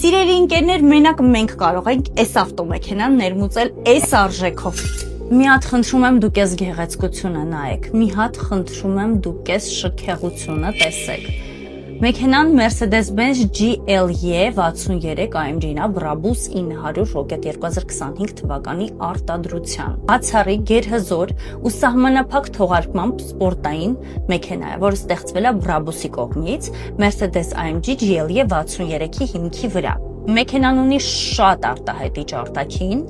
Սիրելի ընկերներ, մենակ մենք կարող ենք այս ավտոմեքենան ներմուծել այս արժեքով։ Մի հատ խնդրում եմ դուք այս գեղեցկությունը նայեք, մի հատ խնդրում եմ դուք այս շքեղությունը տեսեք։ Մեքենան Mercedes-Benz GLE 63 AMG-ն է, Brabus 900 Rocket 2025 թվականի արտադրության։ Բացառիկ գերհզոր ու սահմանափակ թողարկմամբ սպորտային մեքենա է, որը ստեղծվել է Brabus-ի կողմից Mercedes AMG GLE 63-ի հիմքի վրա։ Մեքենան ունի շատ արտահայտիչ արտաքին,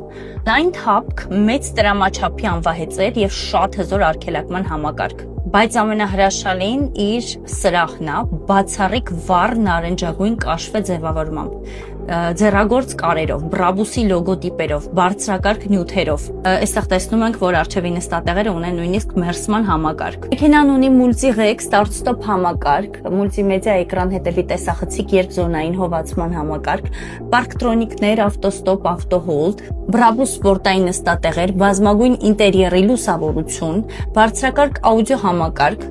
լայն թափք, մեծ տրամաչափի անվահեծեր եւ շատ հզոր արգելակման համակարգ։ Բայց ամենահրաշալին իր սրահն է, բացառիկ վառ նարնջագույն կաշվե ձևավորմամբ, ձեռագործ կարերով, Brabus-ի լոգոտիպերով, բարձրակարգ նյութերով։ Այստեղ տեսնում ենք, որ առջևի նստատեղերը ունեն նույնիսկ մերսման համակարգ։ Մեքենան ունի մուլտի-ղեկ ստարտ-ստոպ համակարգ, մուլտիմեդիա էկրան հետևի տեսախցիկ երկզոնային հովացման համակարգ, պարկտրոնիկներ, ավտոստոպ, ավտոհոլդ, Brabus սպորտային նստատեղեր, բազմագույն ինտերիերի լուսավորություն, բարձրակարգ աուդիո համակարգ,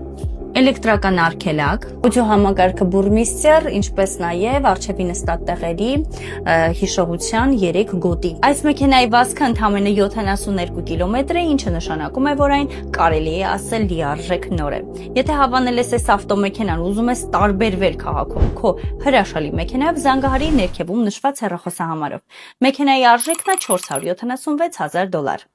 էլեկտրական արգելակ, աուդիո համակարգը բուրմիստր, ինչպես նաև առջևի նստատեղերի հիշողության 3 գոտի։ Այս մեքենայի վազքը ընդամենը 72 կիլոմետր է, ինչը նշանակում է, որ այն կարելի է ասել լիարժեք նոր է։ Եթե հավանել ես այս ավտոմեքենան, ուզում ես տարբերվել քաղաքում քո հրաշալի մեքենայով, զանգահարի ներքևում նշված հեռախոսահամարով։ Մեքենայի արժեքն է $476,000։